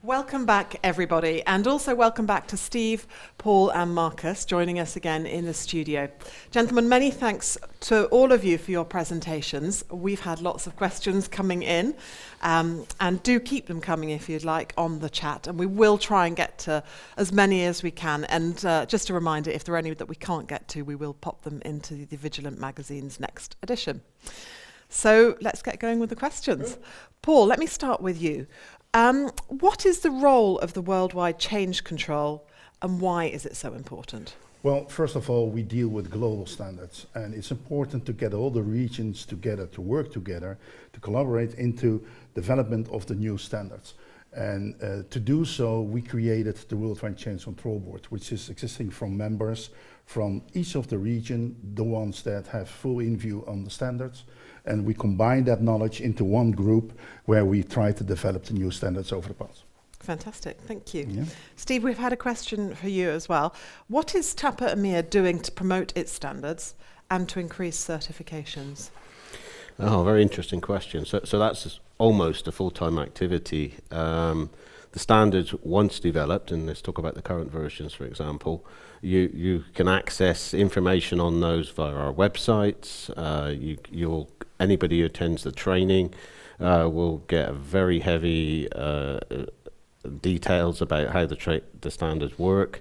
Welcome back, everybody, and also welcome back to Steve, Paul and Markus joining us again in the studio. Gentlemen, many thanks to all of you for your presentations. We've had lots of questions coming in, and do keep them coming if you'd like on the chat, and we will try and get to as many as we can. And just a reminder, if there are any that we can't get to, we will pop them into the Vigilant magazine's next edition. So let's get going with the questions. Paul, let me start with you. What is the role of the worldwide change control and why is it so important? Well, first of all, we deal with global standards, and it's important to get all the regions together, to work together, to collaborate into development of the new standards. And to do so, we created the Worldwide Change Control Board, which is existing from members from each of the region, the ones that have full in-view on the standards. And we combine that knowledge into one group where we try to develop the new standards over the past. Fantastic, thank you. Yeah. Steve, we've had a question for you as well. What is TAPA EMEA doing to promote its standards and to increase certifications? Oh, very interesting question. So that's almost a full-time activity. The standards, once developed, and let's talk about the current versions, for example, you can access information on those via our websites. Anybody who attends the training will get very heavy details about how the standards work.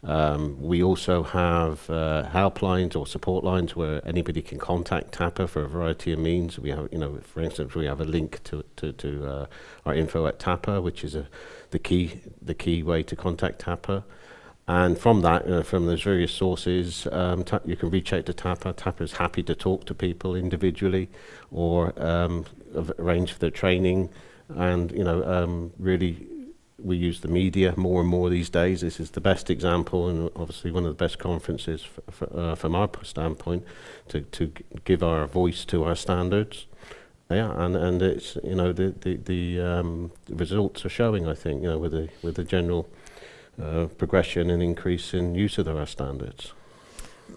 We also have helplines or support lines where anybody can contact TAPA for a variety of means. We have, for instance, we have a link to our info at TAPA, which is the key way to contact TAPA. And from that, from those various sources, you can reach out to TAPA. TAPA is happy to talk to people individually or arrange for their training. And, really, we use the media more and more these days. This is the best example and obviously one of the best conferences from our standpoint to give our voice to our standards. Yeah, and it's, the results are showing, I think, with the general progression and increase in use of our standards.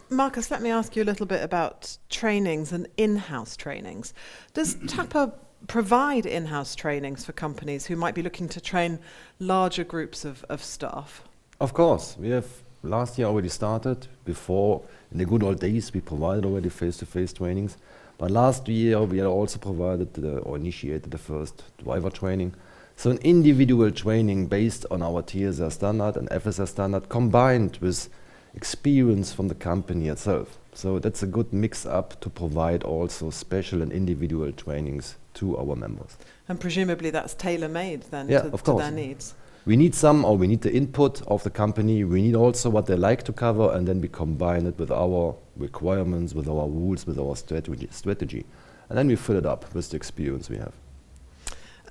Markus, let me ask you a little bit about trainings and in-house trainings. Does TAPA provide in-house trainings for companies who might be looking to train larger groups of staff? Of course. We have last year already started. Before, in the good old days, we provided already face-to-face trainings. But last year, we had also provided or initiated the first Waiver training. So an individual training based on our TSR standard and Fsr standard combined with experience from the company itself. So that's a good mix-up to provide also special and individual trainings to our members. And presumably that's tailor-made then to their needs. We need we need the input of the company, we need also what they like to cover, and then we combine it with our requirements, with our rules, with our strategy. And then we fill it up with the experience we have.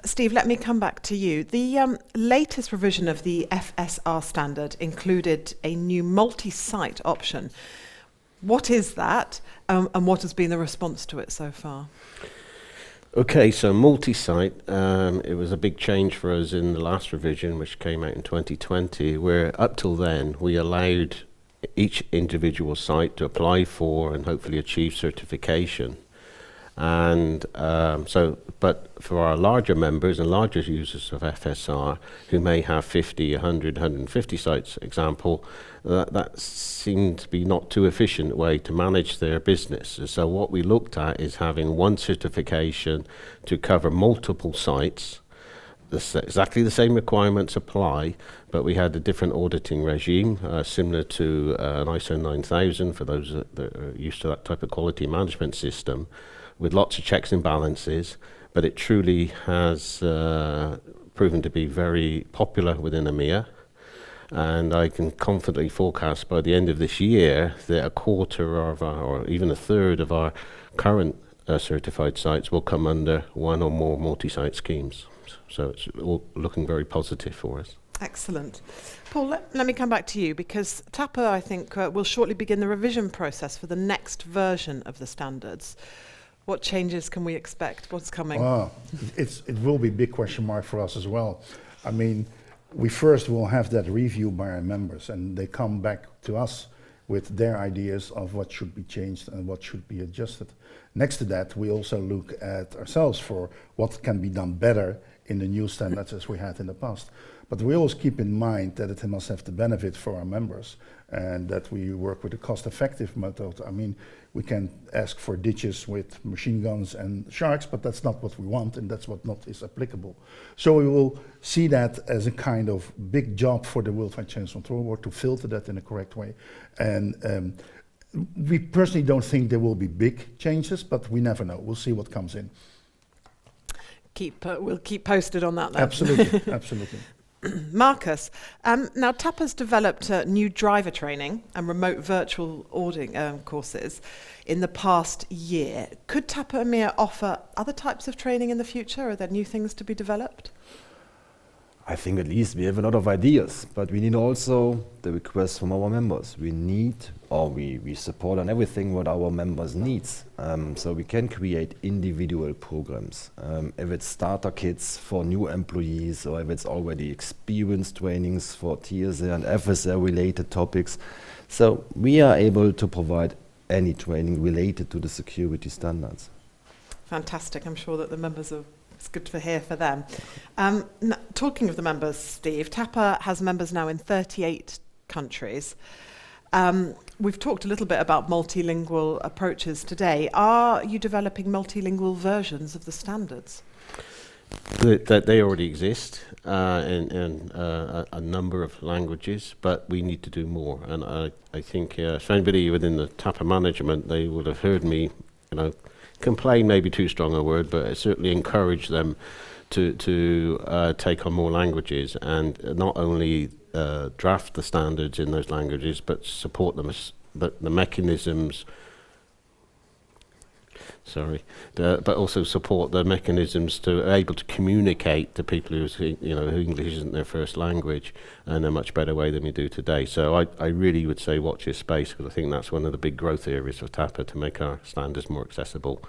Steve, let me come back to you. The latest revision of the FSR standard included a new multi-site option. What is that, and what has been the response to it so far? Okay, so multi-site, it was a big change for us in the last revision, which came out in 2020, where up till then we allowed each individual site to apply for and hopefully achieve certification. And but for our larger members and larger users of FSR, who may have 50, 100, 150 sites, example, that seemed to be not too efficient way to manage their business. So what we looked at is having one certification to cover multiple sites. Exactly the same requirements apply, but we had a different auditing regime, similar to an ISO 9000 for those that are used to that type of quality management system, with lots of checks and balances, but it truly has proven to be very popular within EMEA. And I can confidently forecast by the end of this year that a quarter of or even a third of our current certified sites will come under one or more multi-site schemes. So it's all looking very positive for us. Excellent. Paul, let me come back to you, because TAPA, I think, will shortly begin the revision process for the next version of the standards. What changes can we expect? What's coming? It will be a big question mark for us as well. I mean, we first will have that review by our members, and they come back to us with their ideas of what should be changed and what should be adjusted. Next to that, we also look at ourselves for what can be done better in the new standards as we had in the past. But we always keep in mind that it must have the benefit for our members and that we work with a cost-effective method. I mean, we can ask for ditches with machine guns and sharks, but that's not what we want, and that's what not is applicable. So we will see that as a kind of big job for the Worldwide Change Control Board to filter that in a correct way. And we personally don't think there will be big changes, but we never know. We'll see what comes in. We'll keep posted on that then. Absolutely, absolutely. Markus, now TAPA's developed new driver training and remote virtual auditing courses in the past year. Could TAPA EMEA offer other types of training in the future? Are there new things to be developed? I think at least we have a lot of ideas, but we need also the requests from our members. We need, or we support on everything what our members needs. So we can create individual programs. If it's starter kits for new employees, or if it's already experienced trainings for TSR and Fsr related topics. So we are able to provide any training related to the security standards. Fantastic. I'm sure that the members are. It's good to hear for them. Talking of the members, Steve, TAPA has members now in 38 countries. We've talked a little bit about multilingual approaches today. Are you developing multilingual versions of the standards? They already exist in a number of languages, but we need to do more. And I think for anybody within the TAPA management, they would have heard me, complain may be too strong a word, but it certainly encourage them to take on more languages and not only draft the standards in those languages, but support them, but the mechanisms. But also support the mechanisms to be able to communicate to people who English isn't their first language in a much better way than we do today. So I really would say watch your space, because I think that's one of the big growth areas for TAPA, to make our standards more accessible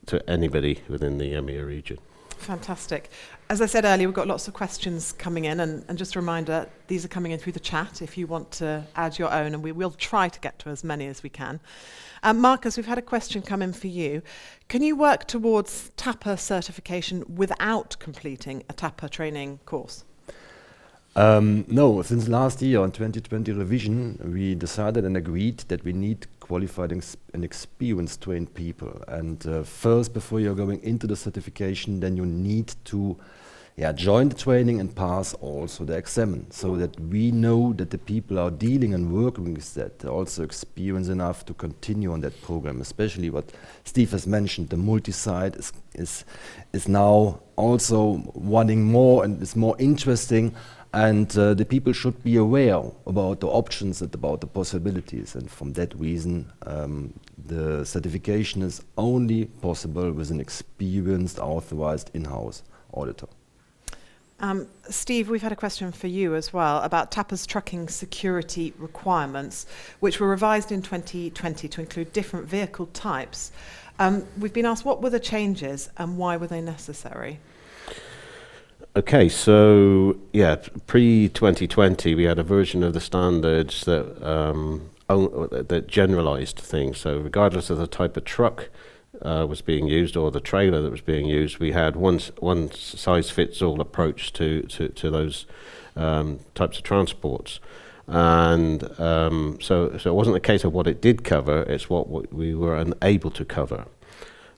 to anybody within the EMEA region. Fantastic. As I said earlier, we've got lots of questions coming in, and just a reminder, these are coming in through the chat if you want to add your own, and we will try to get to as many as we can. Markus, we've had a question come in for you. Can you work towards TAPA certification without completing a TAPA training course? No, since last year on 2020 revision, we decided and agreed that we need qualified and experienced trained people. And first, before you're going into the certification, then you need to join the training and pass also the exam, so that we know that the people are dealing and working with that. They're also experienced enough to continue on that program, especially what Steve has mentioned. The multi-site is now also wanting more and is more interesting. And the people should be aware about the options and about the possibilities. And from that reason, the certification is only possible with an experienced, authorized in-house auditor. Steve, we've had a question for you as well about TAPA's trucking security requirements, which were revised in 2020 to include different vehicle types. We've been asked, what were the changes and why were they necessary? Okay, so pre-2020 we had a version of the standards that generalized things. So regardless of the type of truck was being used or the trailer that was being used, we had one size fits all approach to those types of transports. And so it wasn't a case of what it did cover, it's what we were unable to cover.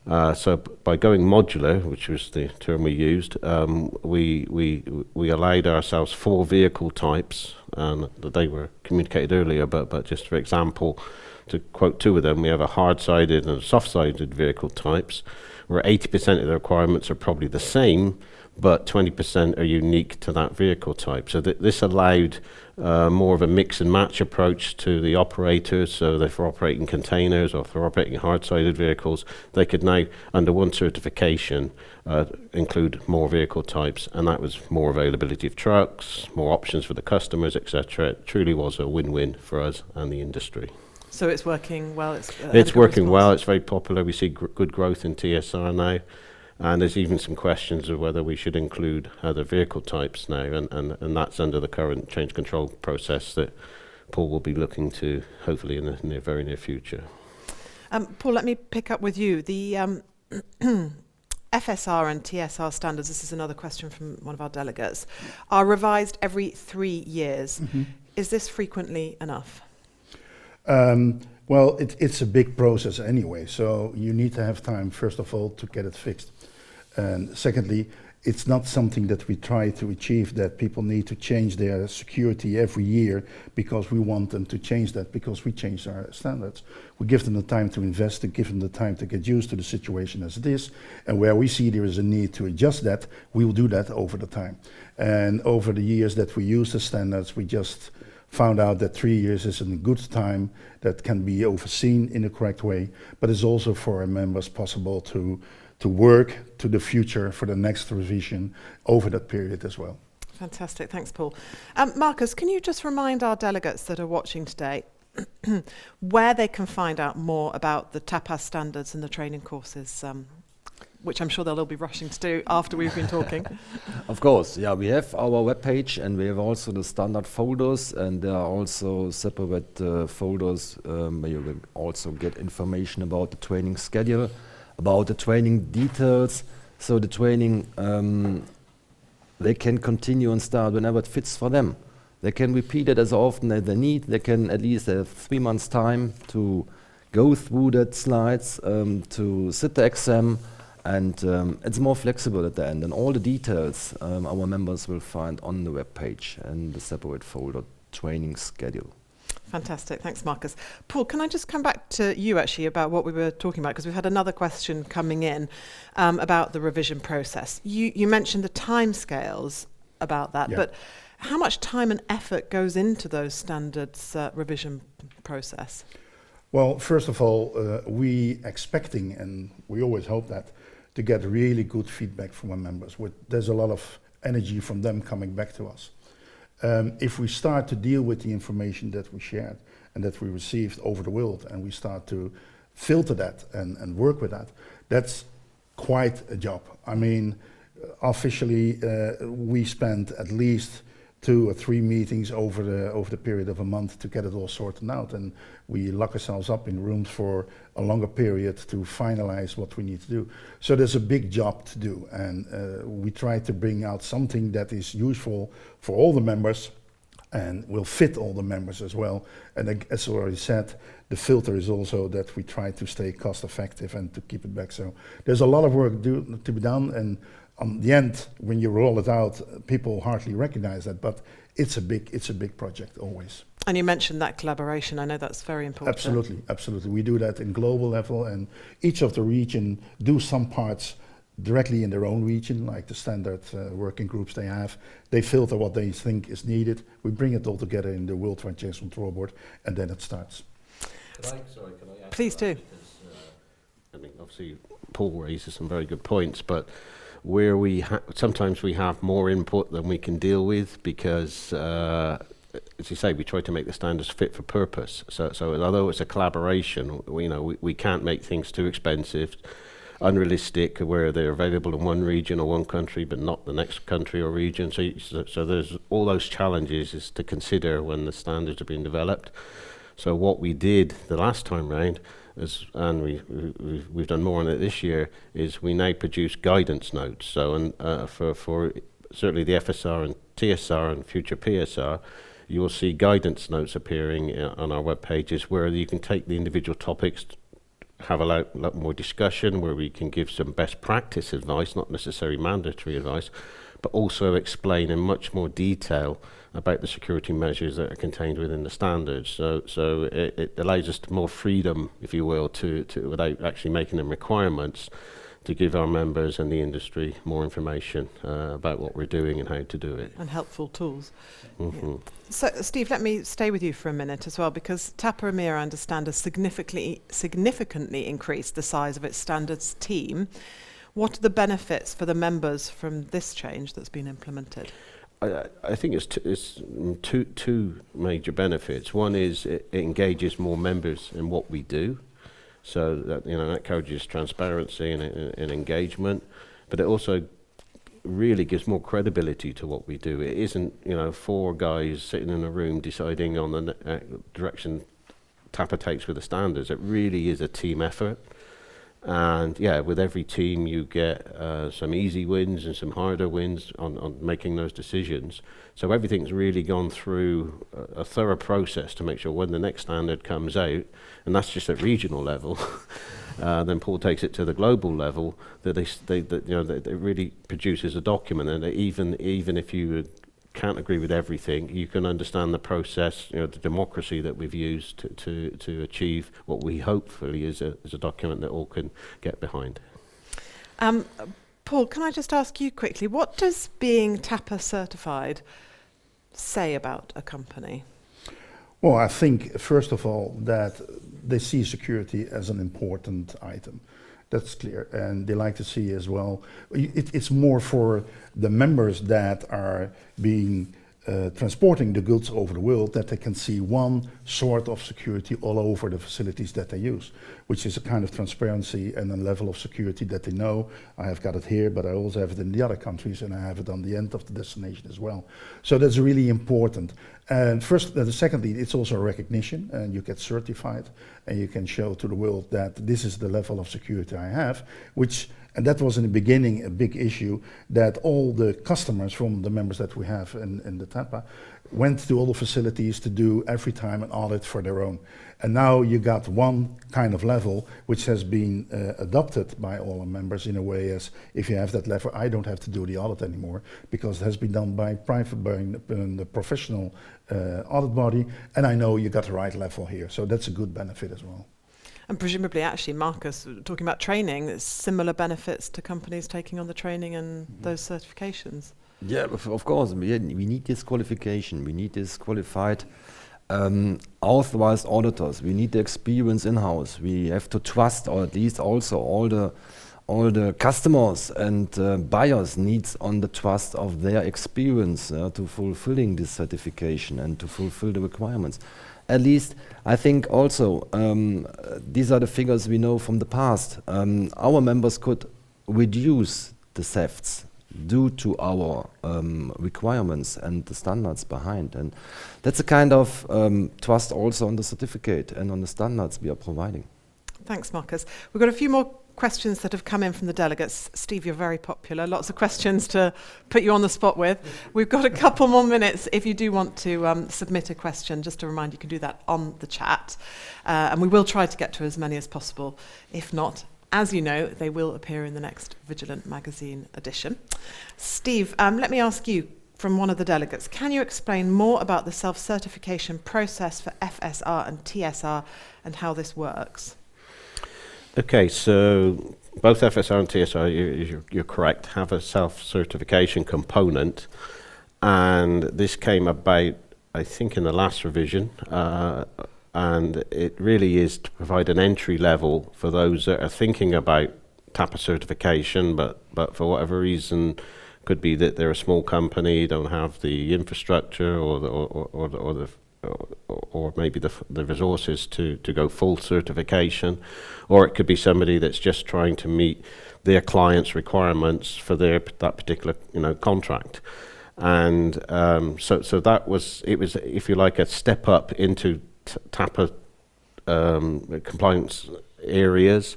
So by going modular, which was the term we used, we allowed ourselves 4 vehicle types, and they were communicated earlier, but just for example, to quote 2 of them, we have a hard-sided and soft-sided vehicle types, where 80% of the requirements are probably the same, but 20% are unique to that vehicle type. So this allowed more of a mix and match approach to the operators. So if they're operating containers or if they're operating hard-sided vehicles, they could now, under one certification, include more vehicle types, and that was more availability of trucks, more options for the customers, etc. It truly was a win-win for us and the industry. So it's working well? It's working well. It's very popular. We see good growth in TSR now. And there's even some questions of whether we should include other vehicle types now, and that's under the current change control process that Paul will be looking to, hopefully in the very near future. Paul, let me pick up with you. The FSR and TSR standards, this is another question from one of our delegates, are revised every 3 years. Is this frequently enough? Well, it's a big process anyway, so you need to have time, first of all, to get it fixed. And secondly, it's not something that we try to achieve, that people need to change their security every year because we want them to change that, because we change our standards. We give them the time to invest, to give them the time to get used to the situation as it is, and where we see there is a need to adjust that, we will do that over the time. And over the years that we use the standards, we just found out that 3 years is a good time that can be overseen in the correct way, but it's also for our members possible to work to the future for the next revision over that period as well. Fantastic, thanks Paul. Markus, can you just remind our delegates that are watching today where they can find out more about the TAPA standards and the training courses, which I'm sure they'll all be rushing to do after we've been talking? Of course, yeah, we have our webpage and we have also the standard folders, and there are also separate folders where you will also get information about the training schedule, about the training details. So the training, they can continue and start whenever it fits for them. They can repeat it as often as they need. They can at least have 3 months time to go through that slides, to sit the exam, and it's more flexible at the end. And all the details our members will find on the webpage and the separate folder training schedule. Fantastic, thanks Markus. Paul, can I just come back to you actually about what we were talking about, because we've had another question coming in about the revision process. You mentioned the timescales about that, but how much time and effort goes into those standards revision process? Well, first of all, we expecting, and we always hope that, to get really good feedback from our members. There's a lot of energy from them coming back to us. If we start to deal with the information that we shared and that we received over the world, and we start to filter that and work with that, that's quite a job. I mean, officially, we spent at least 2 or 3 meetings over the period of a month to get it all sorted out, and we lock ourselves up in rooms for a longer period to finalize what we need to do. So there's a big job to do, and we try to bring out something that is useful for all the members and will fit all the members as well. And as already said, the filter is also that we try to stay cost effective and to keep it back. So there's a lot of work to be done, and on the end, when you roll it out, people hardly recognize that, but it's a big project always. And you mentioned that collaboration. I know that's very important. Absolutely, absolutely. We do that in global level, and each of the region do some parts directly in their own region, like the standard working groups they have. They filter what they think is needed. We bring it all together in the Worldwide Change Control Board, and then it starts. Can I add Please do. Because, I mean, obviously, Paul raises some very good points, but where sometimes we have more input than we can deal with, because as you say, we try to make the standards fit for purpose. So although it's a collaboration, we can't make things too expensive, unrealistic, where they're available in one region or one country but not the next country or region. So there's all those challenges is to consider when the standards are being developed. So what we did the last time round, and we've done more on it this year, is we now produce guidance notes. So for certainly the FSR and TSR and future PSR, you will see guidance notes appearing on our web pages where you can take the individual topics, have a lot more discussion, where we can give some best practice advice, not necessarily mandatory advice, but also explain in much more detail about the security measures that are contained within the standards. So it allows us more freedom, if you will, to without actually making them requirements, to give our members and the industry more information about what we're doing and how to do it. And helpful tools. Mm-hmm. Yeah. So, Steve, let me stay with you for a minute as well, because TAPA EMEA, I understand, has significantly increased the size of its standards team. What are the benefits for the members from this change that's been implemented? I think it's two major benefits. One is it engages more members in what we do, so that that encourages transparency and engagement. But it also really gives more credibility to what we do. It isn't 4 guys sitting in a room deciding on the direction TAPA takes with the standards. It really is a team effort. And yeah, with every team you get some easy wins and some harder wins on making those decisions. So everything's really gone through a thorough process to make sure when the next standard comes out, and that's just at regional level, then Paul takes it to the global level, that it really produces a document, and that even if you can't agree with everything, you can understand the process, the democracy that we've used to achieve what we hopefully is a document that all can get behind. Paul, can I just ask you quickly, what does being TAPA certified say about a company? Well, I think, first of all, that they see security as an important item. That's clear. And they like to see as well, it's more for the members that are being transporting the goods over the world, that they can see one sort of security all over the facilities that they use, which is a kind of transparency and a level of security that they know. I have got it here, but I also have it in the other countries, and I have it on the end of the destination as well. So that's really important. And secondly, it's also a recognition, and you get certified, and you can show to the world that this is the level of security I have, and that was in the beginning a big issue, that all the customers from the members that we have in the TAPA went to all the facilities to do every time an audit for their own. And now you got one kind of level which has been adopted by all the members in a way as, if you have that level, I don't have to do the audit anymore, because it has been done by the professional audit body, and I know you got the right level here. So that's a good benefit as well. And presumably, actually, Markus, talking about training, there's similar benefits to companies taking on the training and those certifications. Yeah, of course. We need this qualification. We need this qualified authorized auditors. We need the experience in-house. We have to trust, or at least also all the customers and buyers needs on the trust of their experience to fulfilling this certification and to fulfill the requirements. At least, I think also, these are the figures we know from the past. Our members could reduce the thefts due to our requirements and the standards behind. And that's a kind of trust also on the certificate and on the standards we are providing. Thanks, Markus. We've got a few more questions that have come in from the delegates. Steve, you're very popular. Lots of questions to put you on the spot with. We've got a couple more minutes if you do want to submit a question. Just a reminder, you can do that on the chat. And we will try to get to as many as possible. If not, as you know, they will appear in the next Vigilant magazine edition. Steve, let me ask you, from one of the delegates, can you explain more about the self-certification process for FSR and TSR and how this works? Okay, so both FSR and TSR, you're correct, have a self-certification component, and this came about, I think, in the last revision, and it really is to provide an entry level for those that are thinking about TAPA certification, but for whatever reason, could be that they're a small company, don't have the infrastructure or maybe the resources to go full certification, or it could be somebody that's just trying to meet their client's requirements for that particular contract. And so it was, if you like, a step up into TAPA compliance areas,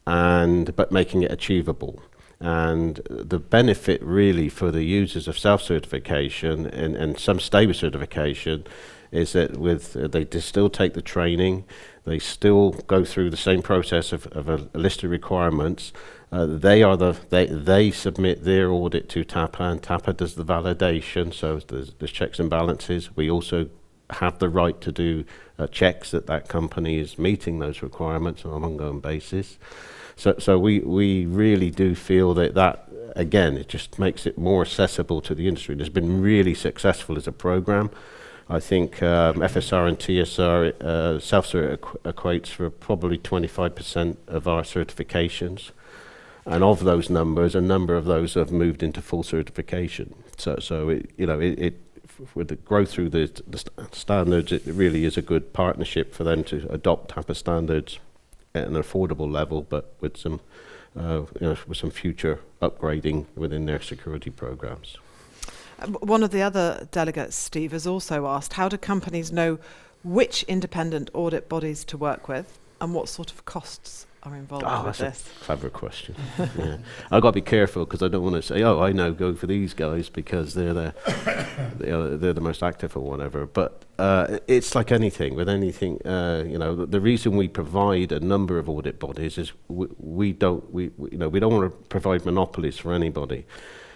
but making it achievable. And the benefit really for the users of self-certification and some stay with certification is that they still take the training, they still go through the same process of a list of requirements. They submit their audit to TAPA, and TAPA does the validation. So there's checks and balances. We also have the right to do checks that company is meeting those requirements on an ongoing basis. So we really do feel that again, it just makes it more accessible to the industry. It's been really successful as a program. I think FSR and TSR self-cert equates for probably 25% of our certifications, and of those numbers, a number of those have moved into full certification. So it with the growth through the standards, it really is a good partnership for them to adopt TAPA standards at an affordable level, but with some future upgrading within their security programs. One of the other delegates, Steve, has also asked, how do companies know which independent audit bodies to work with and what sort of costs are involved Oh, with that's this? a clever question. Yeah. I've got to be careful because I don't want to say, oh, I know, go for these guys because they're the most active or whatever. But it's like anything. With anything, the reason we provide a number of audit bodies is we don't want to provide monopolies for anybody.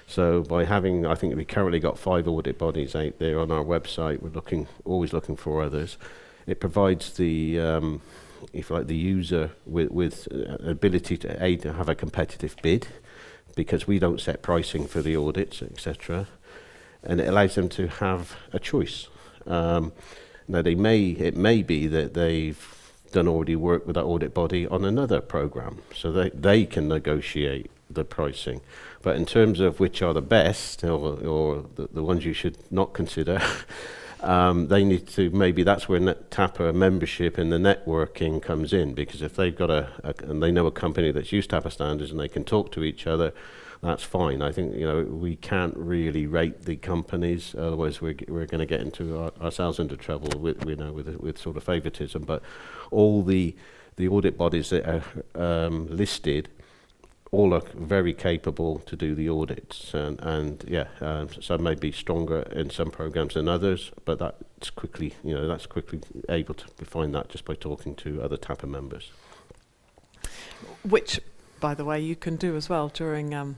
So by having, I think we currently got 5 audit bodies out there on our website. We're always looking for others. It provides the if you like, the user with ability to have a competitive bid, because we don't set pricing for the audits, etc., and it allows them to have a choice. Now, it may be that they've done already work with that audit body on another program, so they can negotiate the pricing. But in terms of which are the best, or the ones you should not consider, they need to, maybe that's where TAPA membership and the networking comes in, because if they've got and they know a company that's used TAPA standards and they can talk to each other, that's fine. I think we can't really rate the companies, otherwise we're going to get into ourselves into trouble with sort of favoritism. But all the audit bodies that are listed, all are very capable to do the audits, and some may be stronger in some programs than others, but that's quickly able to find that just by talking to other TAPA members. Which, by the way, you can do as well during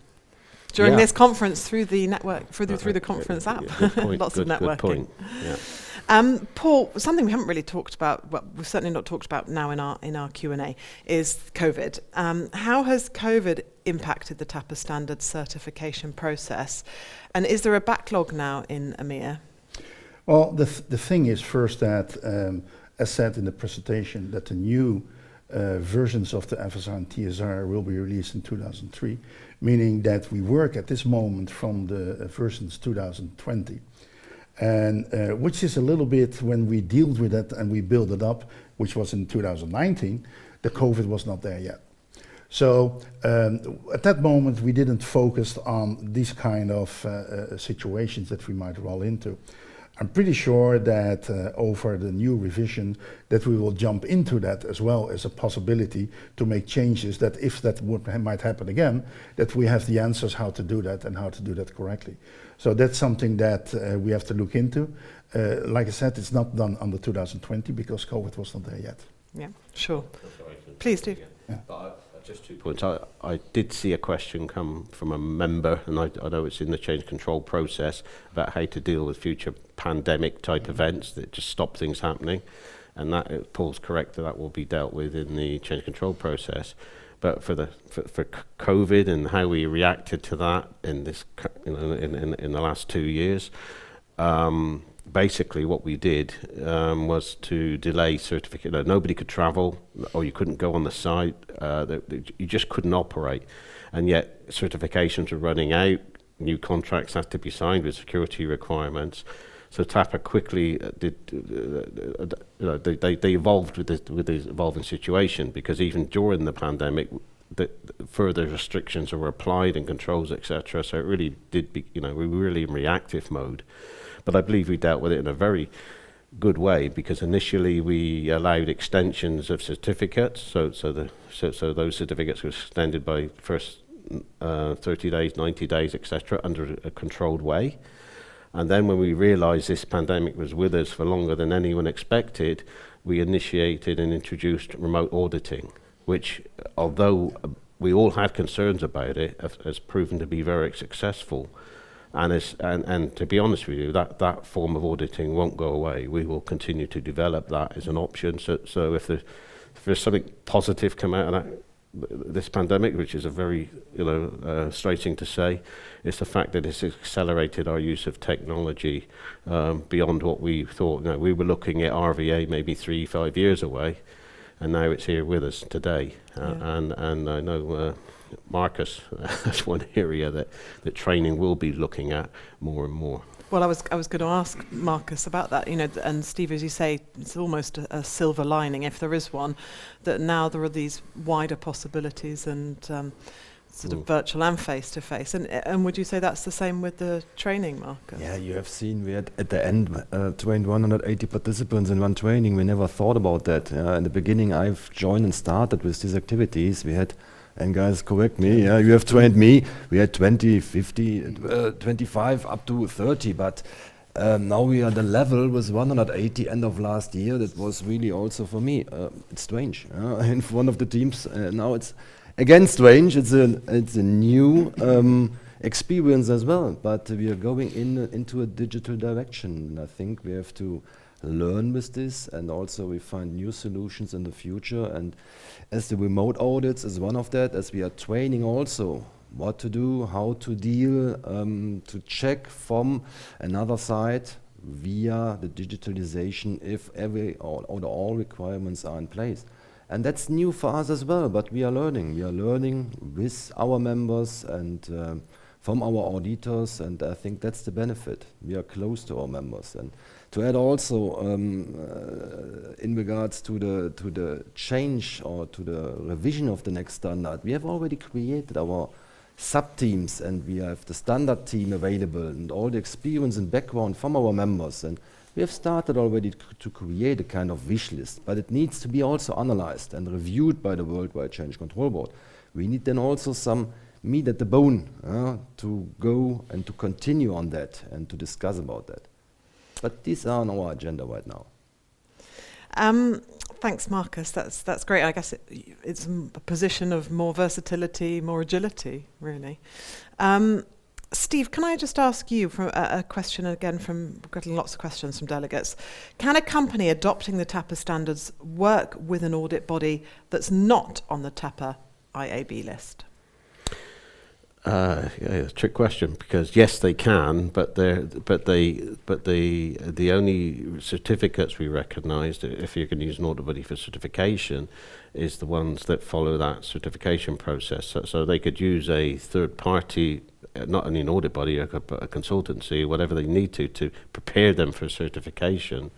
this conference through the network, through the conference app. Good point. Lots of networking. Good point. Yeah. Paul, something we haven't really talked about, well, we've certainly not talked about now in our Q&A, is COVID. How has COVID impacted the TAPA standards certification process? And is there a backlog now in EMEA? Well, the thing is first that, as said in the presentation, that the new versions of the Fsr and Tsr will be released in 2003, meaning that we work at this moment from the versions 2020. And which is a little bit, when we dealt with it and we built it up, which was in 2019, the COVID was not there yet. So at that moment we didn't focus on these kind of situations that we might roll into. I'm pretty sure that over the new revision that we will jump into that as well as a possibility to make changes, that if that might happen again, that we have the answers how to do that and how to do that correctly. So that's something that we have to look into. Like I said, it's not done under 2020 because COVID was not there yet. Yeah, sure. Please do. Yeah. Just 2 points. I did see a question come from a member, and I know it's in the change control process, about how to deal with future pandemic type events that just stop things happening. And that, Paul's correct, that will be dealt with in the change control process. But for COVID and how we reacted to that in this, in the last 2 years, basically what we did was to delay certificate. Nobody could travel, or you couldn't go on the site. You just couldn't operate, and yet certifications were running out. New contracts had to be signed with security requirements. So TAPA quickly they evolved with the evolving situation, because even during the pandemic, the further restrictions were applied and controls, etc. So it really did be, we were really in reactive mode. But I believe we dealt with it in a very good way, because initially we allowed extensions of certificates. So those certificates were extended by first 30 days, 90 days, etc. under a controlled way. And then when we realized this pandemic was with us for longer than anyone expected, we initiated and introduced remote auditing, which, although we all had concerns about it, has proven to be very successful. And to be honest with you, that form of auditing won't go away. We will continue to develop that as an option. So if there's something positive come out of this pandemic, which is a very strange thing to say, it's the fact that it's accelerated our use of technology beyond what we thought. We were looking at RVA maybe 3-5 years away, and now it's here with us today. And I know Markus, that's one area that training will be looking at more and more. Well, I was going to ask Markus about that, and Steve, as you say, it's almost a silver lining, if there is one, that now there are these wider possibilities, and sort of virtual and face-to-face. And would you say that's the same with the training, Markus? Yeah, you have seen we had at the end trained 180 participants in one training. We never thought about that. In the beginning, I've joined and started with these activities. We had, and guys, correct me, you have trained me. We had 20, 50, 25, up to 30, but now we are at the level with 180 end of last year. That was really also for me, it's strange. In one of the teams, now it's again strange. It's a new experience as well, but we are going into a digital direction. And I think we have to learn with this, and also we find new solutions in the future. And as the remote audits is one of that, as we are training also what to do, how to deal, to check from another side via the digitalization if all requirements are in place. And that's new for us as well, but we are learning. We are learning with our members and from our auditors, and I think that's the benefit. We are close to our members. And to add also in regards to the change or to the revision of the next standard, we have already created our sub-teams, and we have the standard team available and all the experience and background from our members. And we have started already to create a kind of wish list, but it needs to be also analyzed and reviewed by the Worldwide Change Control Board. We need then also some meat at the bone to go and to continue on that and to discuss about that. But these are on our agenda right now. Thanks, Markus. That's great. I guess it's a position of more versatility, more agility, really. Steve, can I just ask you for a question again from getting lots of questions from delegates? Can a company adopting the TAPA standards work with an audit body that's not on the TAPA IAB list? Yeah, it's a trick question, because yes, they can, but the only certificates we recognise, if you can use an audit body for certification, is the ones that follow that certification process. So they could use a third party, not only an audit body, a consultancy, whatever they need to prepare them for certification.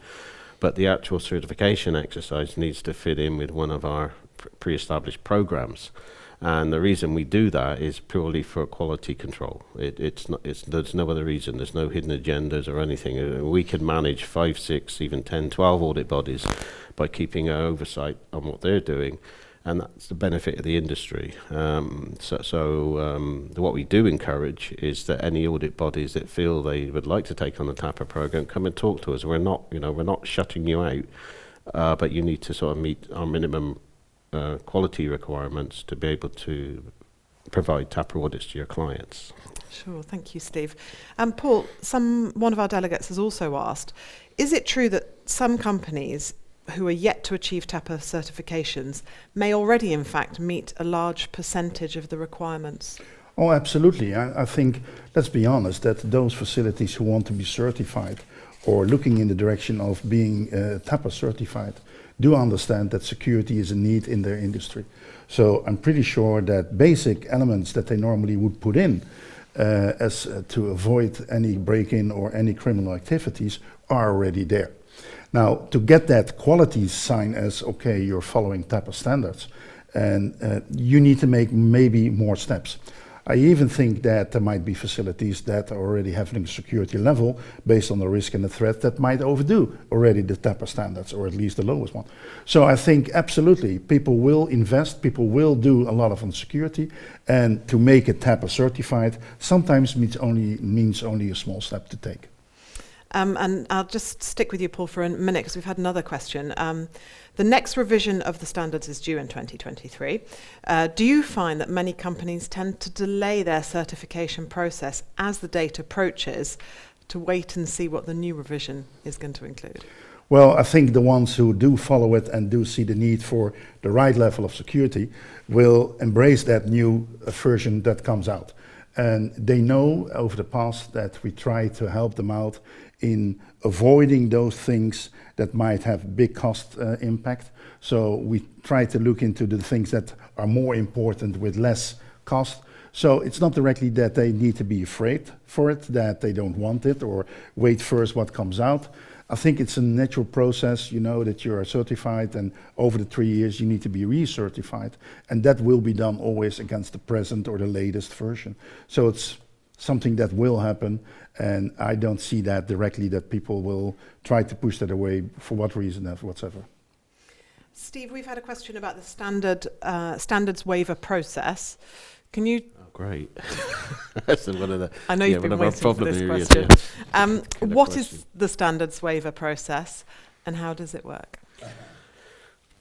But the actual certification exercise needs to fit in with one of our pre-established programs. And the reason we do that is purely for quality control. There's no other reason. There's no hidden agendas or anything. We can manage 5, 6, even 10, 12 audit bodies by keeping our oversight on what they're doing. And that's the benefit of the industry. What we do encourage is that any audit bodies that feel they would like to take on the TAPA program, come and talk to us. We're not shutting you out, but you need to sort of meet our minimum quality requirements to be able to provide TAPA audits to your clients. Sure, thank you, Steve. Paul, one of our delegates has also asked, is it true that some companies who are yet to achieve TAPA certifications may already, in fact, meet a large percentage of the requirements? Oh, absolutely. I think, let's be honest, that those facilities who want to be certified or looking in the direction of being TAPA certified do understand that security is a need in their industry. So I'm pretty sure that basic elements that they normally would put in to avoid any break-in or any criminal activities are already there. Now, to get that quality sign as, okay, you're following TAPA standards, and you need to make maybe more steps. I even think that there might be facilities that are already having a security level based on the risk and the threat that might overdo already the TAPA standards, or at least the lowest one. So I think absolutely people will invest, people will do a lot of on security, and to make it TAPA certified sometimes means only a small step to take. And I'll just stick with you, Paul, for a minute, because we've had another question. The next revision of the standards is due in 2023. Do you find that many companies tend to delay their certification process as the date approaches to wait and see what the new revision is going to include? Well, I think the ones who do follow it and do see the need for the right level of security will embrace that new version that comes out. And they know over the past that we try to help them out in avoiding those things that might have big cost impact. So we try to look into the things that are more important with less cost. So it's not directly that they need to be afraid for it, that they don't want it or wait first what comes out. I think it's a natural process, you know, that you are certified, and over the 3 years you need to be recertified, and that will be done always against the present or the latest version. So it's something that will happen, and I don't see that directly that people will try to push that away for what reason whatsoever. Steve, we've had a question about the standards waiver process. Can you? Oh, great. That's one of the. I know you've been waiting for this areas, question. yeah. What is the standards waiver process, and how does it work?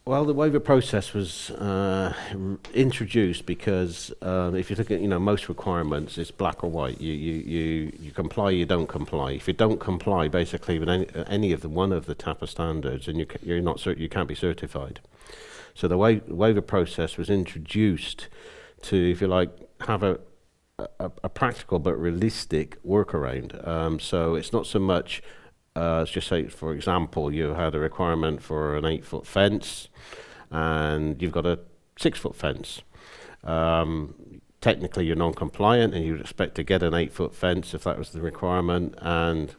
Well, the waiver process was introduced because if you look at most requirements, it's black or white. You comply, you don't comply. If you don't comply, basically with any of one of the TAPA standards, and you can't be certified. So the waiver process was introduced to, if you like, have a practical but realistic workaround. So it's not so much. Let's just say, for example, you had a requirement for an 8-foot fence, and you've got a 6-foot fence. Technically, you're non-compliant, and you'd expect to get an 8-foot fence if that was the requirement, and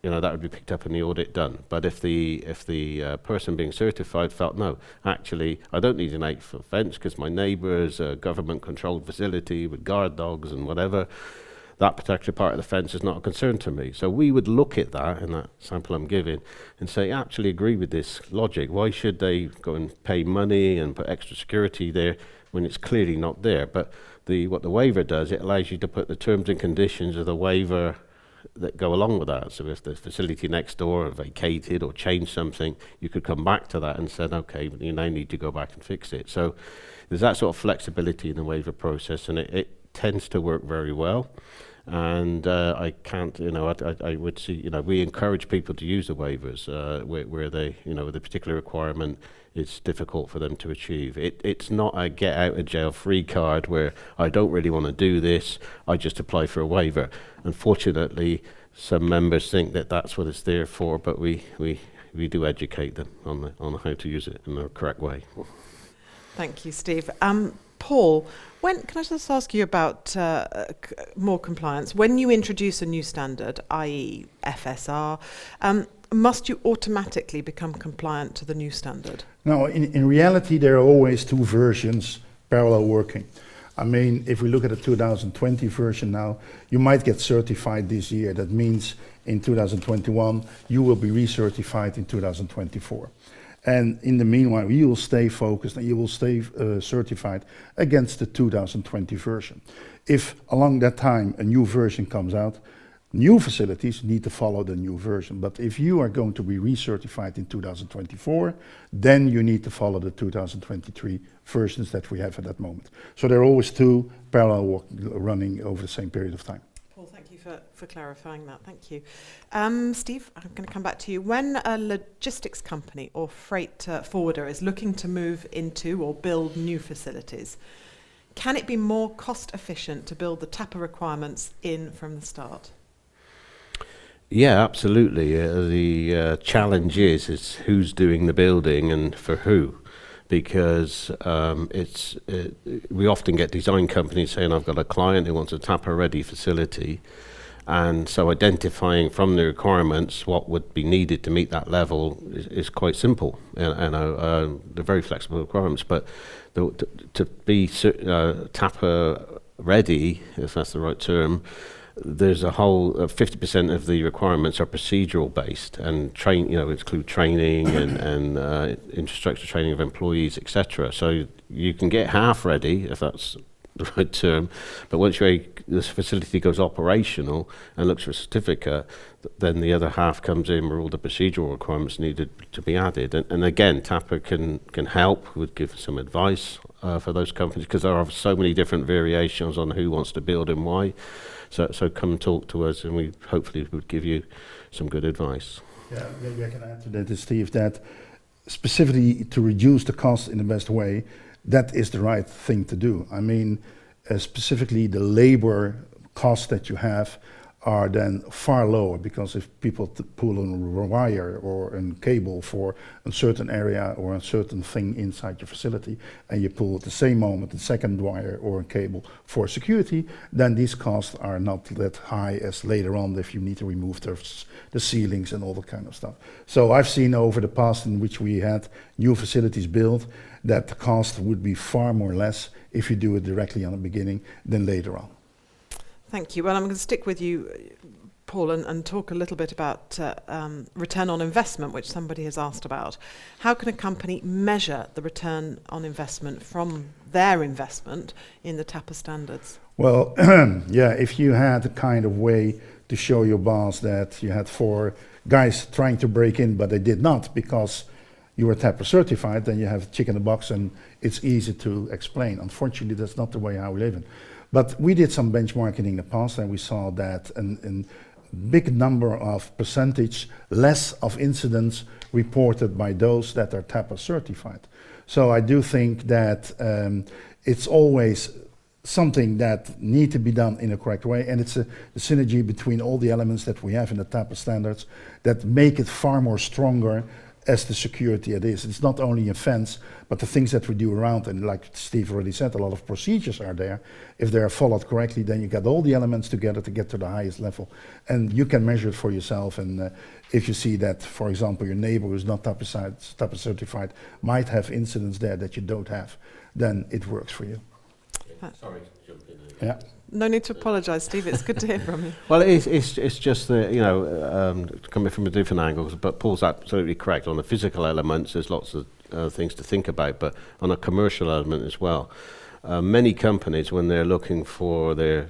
that would be picked up in the audit done. But if the person being certified felt, no, actually, I don't need an 8-foot fence because my neighbour is a government-controlled facility with guard dogs and whatever, that particular part of the fence is not a concern to me. So we would look at that in that sample I'm giving and say, I actually agree with this logic. Why should they go and pay money and put extra security there when it's clearly not there? But what the waiver does, it allows you to put the terms and conditions of the waiver that go along with that. So if the facility next door vacated or changed something, you could come back to that and said, okay, you now need to go back and fix it. So there's that sort of flexibility in the waiver process, and it tends to work very well. And I can't, I would see, we encourage people to use the waivers where they, with a particular requirement, it's difficult for them to achieve. It's not a get out of jail free card where I don't really want to do this, I just apply for a waiver. Unfortunately, some members think that that's what it's there for, but we do educate them on how to use it in the correct way. Thank you, Steve. Paul, can I just ask you about more compliance? When you introduce a new standard, i.e. Fsr, must you automatically become compliant to the new standard? No, in reality, there are always two versions parallel working. I mean, if we look at the 2020 version now, you might get certified this year. That means in 2021, you will be recertified in 2024. And in the meanwhile, you will stay focused and you will stay certified against the 2020 version. If along that time a new version comes out, new facilities need to follow the new version. But if you are going to be recertified in 2024, then you need to follow the 2023 versions that we have at that moment. So there are always two parallel running over the same period of time. Thank you for clarifying that. Thank you. Steve, I'm going to come back to you. When a logistics company or freight forwarder is looking to move into or build new facilities, can it be more cost efficient to build the TAPA requirements in from the start? Yeah, absolutely. The challenge is who's doing the building and for who. Because we often get design companies saying, I've got a client who wants a TAPA-ready facility, and so identifying from the requirements what would be needed to meet that level is quite simple. They're very flexible requirements, but to be TAPA-ready, if that's the right term, there's a whole 50% of the requirements are procedural based and include training and infrastructure training of employees, etc. So you can get half ready if that's the right term, but once this facility goes operational and looks for a certificate, then the other half comes in where all the procedural requirements needed to be added. And again, TAPA can help, would give some advice for those companies, because there are so many different variations on who wants to build and why. So come and talk to us, and we hopefully would give you some good advice. Yeah, maybe I can add to that, Steve, that specifically to reduce the cost in the best way, that is the right thing to do. I mean, specifically the labor cost that you have are then far lower, because if people pull a wire or a cable for a certain area or a certain thing inside your facility, and you pull at the same moment the second wire or a cable for security, then these costs are not that high as later on if you need to remove the ceilings and all that kind of stuff. So I've seen over the past in which we had new facilities built that the cost would be far more less if you do it directly on the beginning than later on. Thank you. Well, I'm going to stick with you, Paul, and talk a little bit about return on investment, which somebody has asked about. How can a company measure the return on investment from their investment in the TAPA standards? Well, yeah, if you had a kind of way to show your boss that you had 4 guys trying to break in, but they did not because you were TAPA certified, then you have chicken in the box and it's easy to explain. Unfortunately, that's not the way how we live in. But we did some benchmarking in the past, and we saw that a big number of percentage less of incidents reported by those that are TAPA certified. So I do think that it's always something that need to be done in a correct way, and it's a synergy between all the elements that we have in the TAPA standards that make it far more stronger as the security it is. It's not only a fence, but the things that we do around, and like Steve already said, a lot of procedures are there. If they are followed correctly, then you get all the elements together to get to the highest level. And you can measure it for yourself, and if you see that, for example, your neighbor who's not TAPA certified might have incidents there that you don't have, then it works for you. Sorry to jump in. Yeah. No need to apologise, Steve. It's good to hear from you. Well, it's just that, you know, coming from a different angle, but Paul's absolutely correct. On the physical elements, there's lots of things to think about, but on a commercial element as well. Many companies, when they're looking for their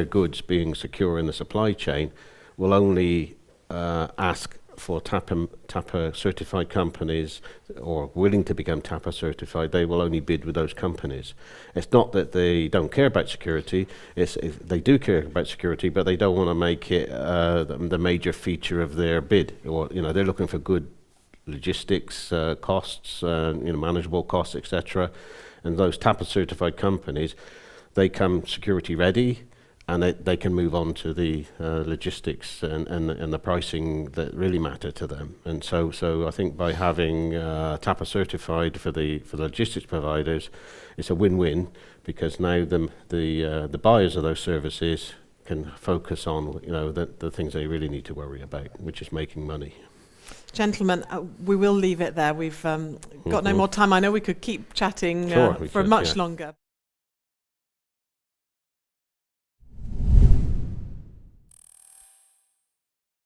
goods being secure in the supply chain, will only ask for TAPA certified companies, or willing to become TAPA certified. They will only bid with those companies. It's not that they don't care about security, they do care about security, but they don't want to make it the major feature of their bid. Or, you know, they're looking for good logistics costs, manageable costs, etc. And those TAPA certified companies, they come security ready, and they can move on to the logistics and the pricing that really matter to them. And so I think by having TAPA certified for the logistics providers, it's a win-win, because now the buyers of those services can focus on the things they really need to worry about, which is making money. Gentlemen, we will leave it there. We've got no more time. I know we could keep chatting for much longer.